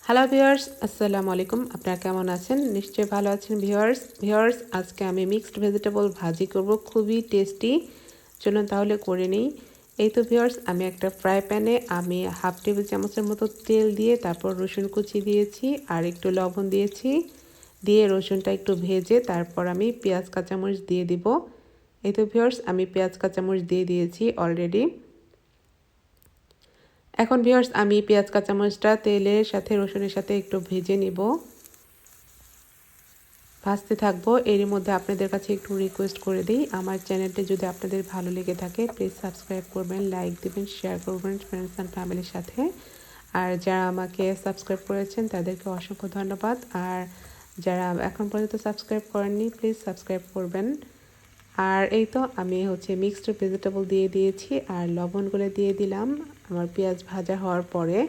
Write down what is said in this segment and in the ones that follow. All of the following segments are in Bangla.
হ্যালো ভিউয়ার্স, আসসালামু আলাইকুম। আপনারা কেমন আছেন? নিশ্চয়ই ভালো আছেন ভিউয়ার্স, আজকে আমি মিক্সড ভেজিটেবল ভাজি করব, খুবই টেস্টি। চলুন তাহলে করে নিই। এই তো ভিউয়ার্স, আমি একটা ফ্রাই প্যানে আমি হাফ টেবিল চামচের মতো তেল দিয়ে তারপর রসুন কুচি দিয়েছি আর একটু লবণ দিয়েছি, দিয়ে রসুনটা একটু ভেজে তারপর আমি পেঁয়াজ কাঁচামরিচ দিয়ে দিব। এই তো ভিউয়ার্স, আমি পেঁয়াজ কাঁচামরিচ দিয়ে দিয়েছি অলরেডি। এখন ভিউয়ার্স, আমি পেঁয়াজ কাঁচামরিচটা তেলের সাথে রসুনের সাথে একটু ভেজে নিব, ভাজতে থাকবো। এর মধ্যে আপনাদের কাছে একটু রিকোয়েস্ট করে দিই, আমার চ্যানেলটি যদি আপনাদের ভালো লেগে থাকে প্লিজ সাবস্ক্রাইব করবেন, লাইক দিবেন, শেয়ার করবেন ফ্রেন্ডস অ্যান্ড ফ্যামিলির সাথে। আর যারা আমাকে সাবস্ক্রাইব করেছেন তাদেরকে অসংখ্য ধন্যবাদ। আর যারা এখন পর্যন্ত সাবস্ক্রাইব করেননি প্লিজ সাবস্ক্রাইব করবেন। আর এই তো আমি মিক্সড ভেজিটেবল দিয়ে দিয়েছি আর লবণগুলো দিয়ে দিলাম আমার পেঁয়াজ ভাজা হওয়ার পরে।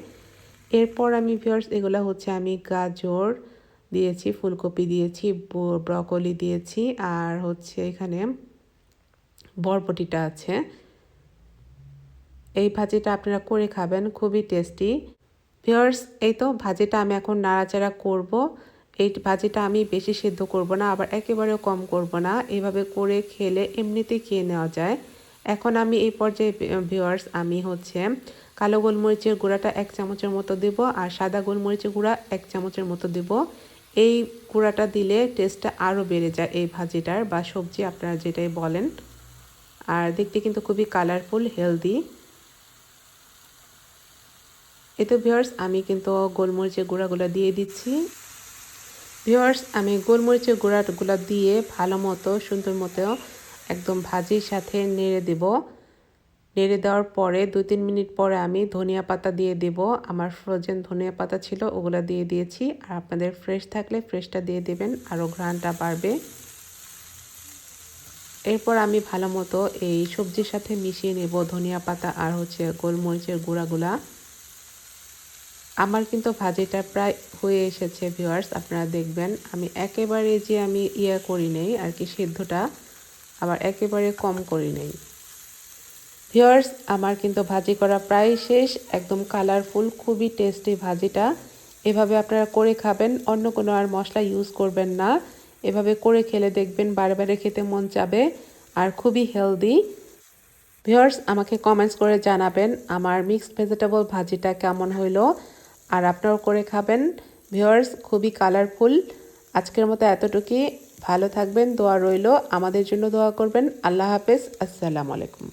এরপর আমি ভিউয়ার্স এগুলো আমি গাজর দিয়েছি, ফুলকপি দিয়েছি, ব্রকলি দিয়েছি আর এখানে বরবটিটা আছে। এই ভাজিটা আপনারা করে খাবেন, খুবই টেস্টি। ভিউয়ার্স, এই তো ভাজিটা আমি এখন নাড়াচাড়া করব। এই ভাজিটা আমি বেশি সেদ্ধ করব না, আবার একেবারেও কম করব না, এভাবে করে খেলে এমনিতেই খেয়ে নেওয়া যায়। এখন আমি এই পর্যায়ে ভিউয়ার্স আমি কালো গোলমরিচের গুঁড়াটা 1 চামচের মতো দেব আর সাদা গোলমরিচের গুঁড়া 1 চামচের মতো দেব। এই গুঁড়াটা দিলে টেস্টটা আরও বেড়ে যায় এই ভাজিটার বা সবজি আপনারা যেটাই বলেন। আর দেখতে কিন্তু খুবই কালারফুল, হেলদি। এতে ভিউয়ার্স আমি কিন্তু গোলমরিচের গুঁড়াগুলো দিয়ে দিচ্ছি। ভিউয়ার্স, আমি গোলমরিচের গুঁড়াগুলো দিয়ে ভালো মতো সুন্দর মতো একদম ভাজির সাথে নেড়ে দেব। নেড়ে দেওয়ার পরে 2-3 মিনিট পরে আমি ধনিয়া পাতা দিয়ে দেব। আমার ফ্রোজেন ধনিয়া পাতা ছিল, ওগুলো দিয়ে দিয়েছি। আর আপনাদের ফ্রেশ থাকলে ফ্রেশটা দিয়ে দেবেন, আরও ঘ্রাণটা বাড়বে। এরপর আমি ভালো মতো এই সবজির সাথে মিশিয়ে নেব ধনিয়া পাতা আর গোলমরিচের গুঁড়াগুলা। আমার কিন্তু ভাজিটা প্রায় হয়ে এসেছে ভিউয়ার্স, আপনারা দেখবেন আমি একেবারে যে আমি করি নেই আর কি, সেদ্ধটা আবার একেবারে কম করি নেই। ভিউয়ার্স, আমার কিন্তু ভাজি করা প্রায় শেষ, একদম কালারফুল, খুবই টেস্টি ভাজিটা। এভাবে আপনারা করে খাবেন, অন্য কোনো আর মশলা ইউজ করবেন না। এভাবে করে খেলে দেখবেন বারে খেতে মন চাবে আর খুবই হেলদি। ভিউয়ার্স, আমাকে কমেন্টস করে জানাবেন আমার মিক্সড ভেজিটেবল ভাজিটা কেমন হইলো, আর আপনারাও করে খাবেন। ভিউয়ার্স, খুবই কালারফুল। আজকের মতো এতটুকুই। ভালো থাকবেন, দোয়া রইলো, আমাদের জন্য দোয়া করবেন। আল্লাহ হাফেজ, আসসালামু আলাইকুম।